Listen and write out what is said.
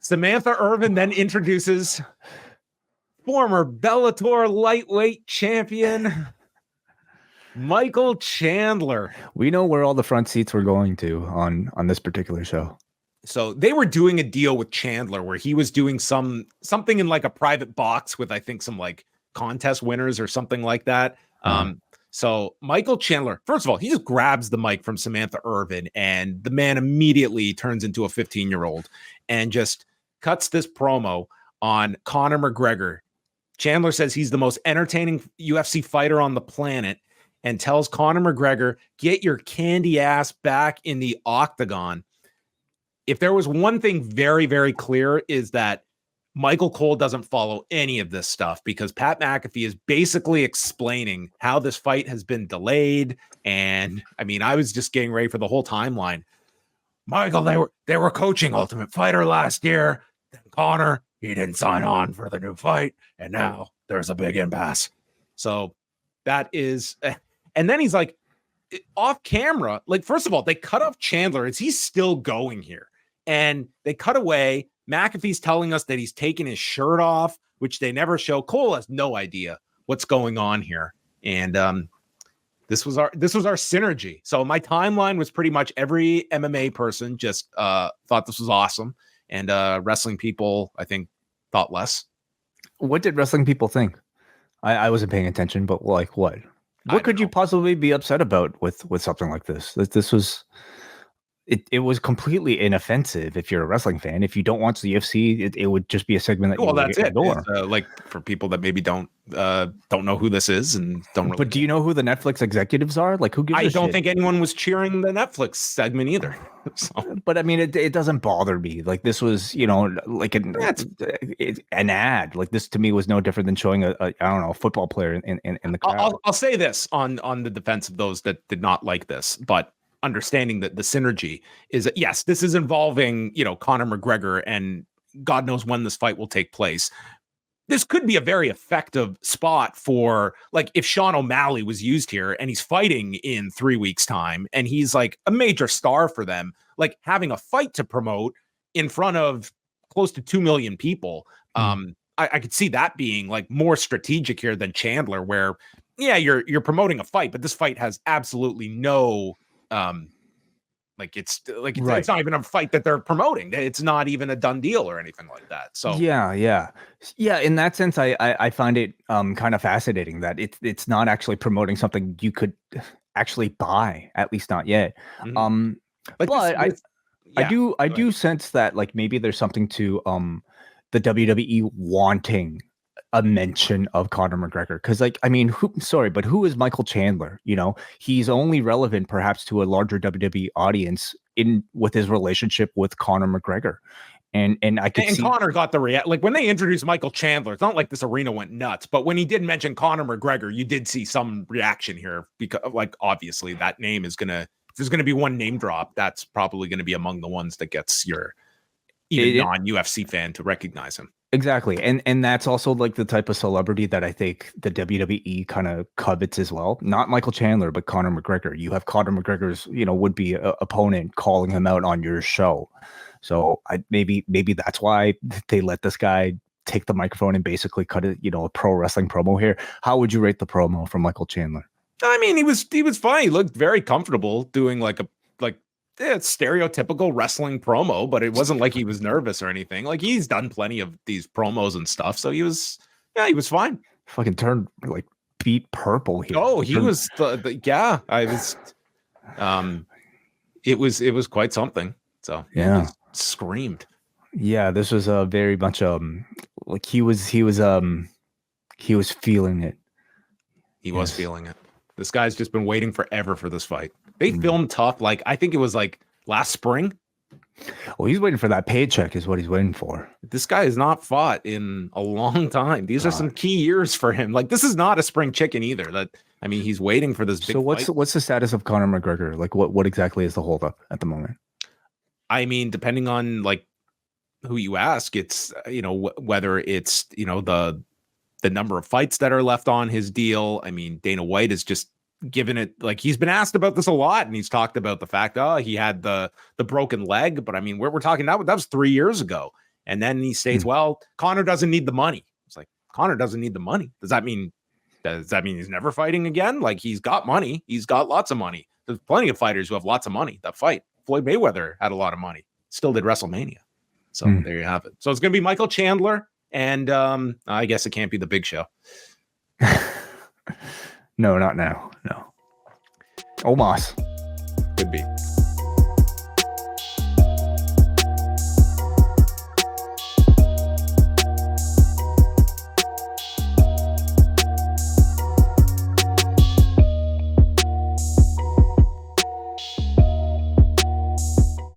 Samantha Irvin then introduces former Bellator lightweight champion Michael Chandler. We know where all the front seats were going to on this particular show. So they were doing a deal with Chandler where he was doing something in like a private box with, I think, some like contest winners or something like that. So Michael Chandler, first of all, he just grabs the mic from Samantha Irvin, and the man immediately turns into a 15-year-old and just cuts this promo on Conor McGregor. Chandler says he's the most entertaining UFC fighter on the planet and tells Conor McGregor, get your candy ass back in the octagon. If there was one thing very, very clear is that Michael Cole doesn't follow any of this stuff because Pat McAfee is basically explaining how this fight has been delayed. And I mean, I was just getting ready for the whole timeline. Michael, they were coaching Ultimate Fighter last year. Then Conor, he didn't sign on for the new fight. And now there's a big impasse. So that is, and then he's like off camera. Like, first of all, they cut off Chandler as he's still going here. And they cut away. McAfee's telling us that he's taking his shirt off, which they never show. Cole has no idea what's going on here. And this was our synergy. So my timeline was pretty much every MMA person just thought this was awesome. And wrestling people, I think, thought less. What did wrestling people think? I wasn't paying attention, but like what? What could you possibly be upset about with something like this? This was... It was completely inoffensive if you're a wrestling fan. If you don't watch the UFC, it would just be a segment that you that's ignore. Like for people that maybe don't know who this is and don't. Really but do you know who the Netflix executives are? Like who gives? I don't think anyone was cheering the Netflix segment either. So. But I mean, it doesn't bother me. Like this was, like an ad. Like this to me was no different than showing a I don't know, a football player in the crowd. I'll say this on the defense of those that did not like this, but understanding that the synergy is that, yes, this is involving, Conor McGregor, and God knows when this fight will take place. This could be a very effective spot for, like, if Sean O'Malley was used here and he's fighting in 3 weeks' time and he's like a major star for them, like having a fight to promote in front of close to 2 million people. I could see that being like more strategic here than Chandler, where, yeah, you're promoting a fight, but this fight has absolutely no it's not even a fight that they're promoting. It's not even a done deal or anything like that. So yeah. In that sense, I find it kind of fascinating that it's not actually promoting something you could actually buy, at least not yet. Mm-hmm. I do sense that like maybe there's something to the WWE wanting a mention of Conor McGregor, because like, I mean, who is Michael Chandler? He's only relevant perhaps to a larger WWE audience with his relationship with Conor McGregor. And I could see Conor got the react. Like when they introduced Michael Chandler, it's not like this arena went nuts, but when he did mention Conor McGregor, you did see some reaction here, because like obviously that name is if there's gonna be one name drop, that's probably gonna be among the ones that gets your even non-UFC fan to recognize him. Exactly. And that's also like the type of celebrity that I think the WWE kind of covets as well. Not Michael Chandler, but Conor McGregor. You have Conor McGregor's, would-be opponent calling him out on your show. So maybe that's why they let this guy take the microphone and basically cut it, a pro wrestling promo here. How would you rate the promo from Michael Chandler? I mean, he was fine. He looked very comfortable doing it's stereotypical wrestling promo, but it wasn't like he was nervous or anything. Like he's done plenty of these promos and stuff, so he was fine. Fucking turned like beet purple here. Oh, he was I was. It was quite something. So yeah, screamed. Yeah, this was very much like he was feeling it. He was feeling it. This guy's just been waiting forever for this fight. They filmed tough. Like, I think it was like last spring. Well, he's waiting for that paycheck is what he's waiting for. This guy has not fought in a long time. These are some key years for him. Like, this is not a spring chicken either. He's waiting for this big fight. What's the status of Conor McGregor? Like, what exactly is the holdup at the moment? I mean, depending on like who you ask, it's, whether it's, the number of fights that are left on his deal. I mean, Dana White is just given it, like, he's been asked about this a lot, and he's talked about the fact he had the broken leg, but I mean, we're talking that was 3 years ago, And then he states, well, Conor doesn't need the money. It's like, Conor doesn't need the money. Does that mean he's never fighting again? Like, he's got money. He's got lots of money. There's plenty of fighters who have lots of money that fight. Floyd Mayweather had a lot of money, still did WrestleMania. So there you have it. So it's going to be Michael Chandler, and I guess it can't be the Big Show. No, not now. No. Omos. Could be.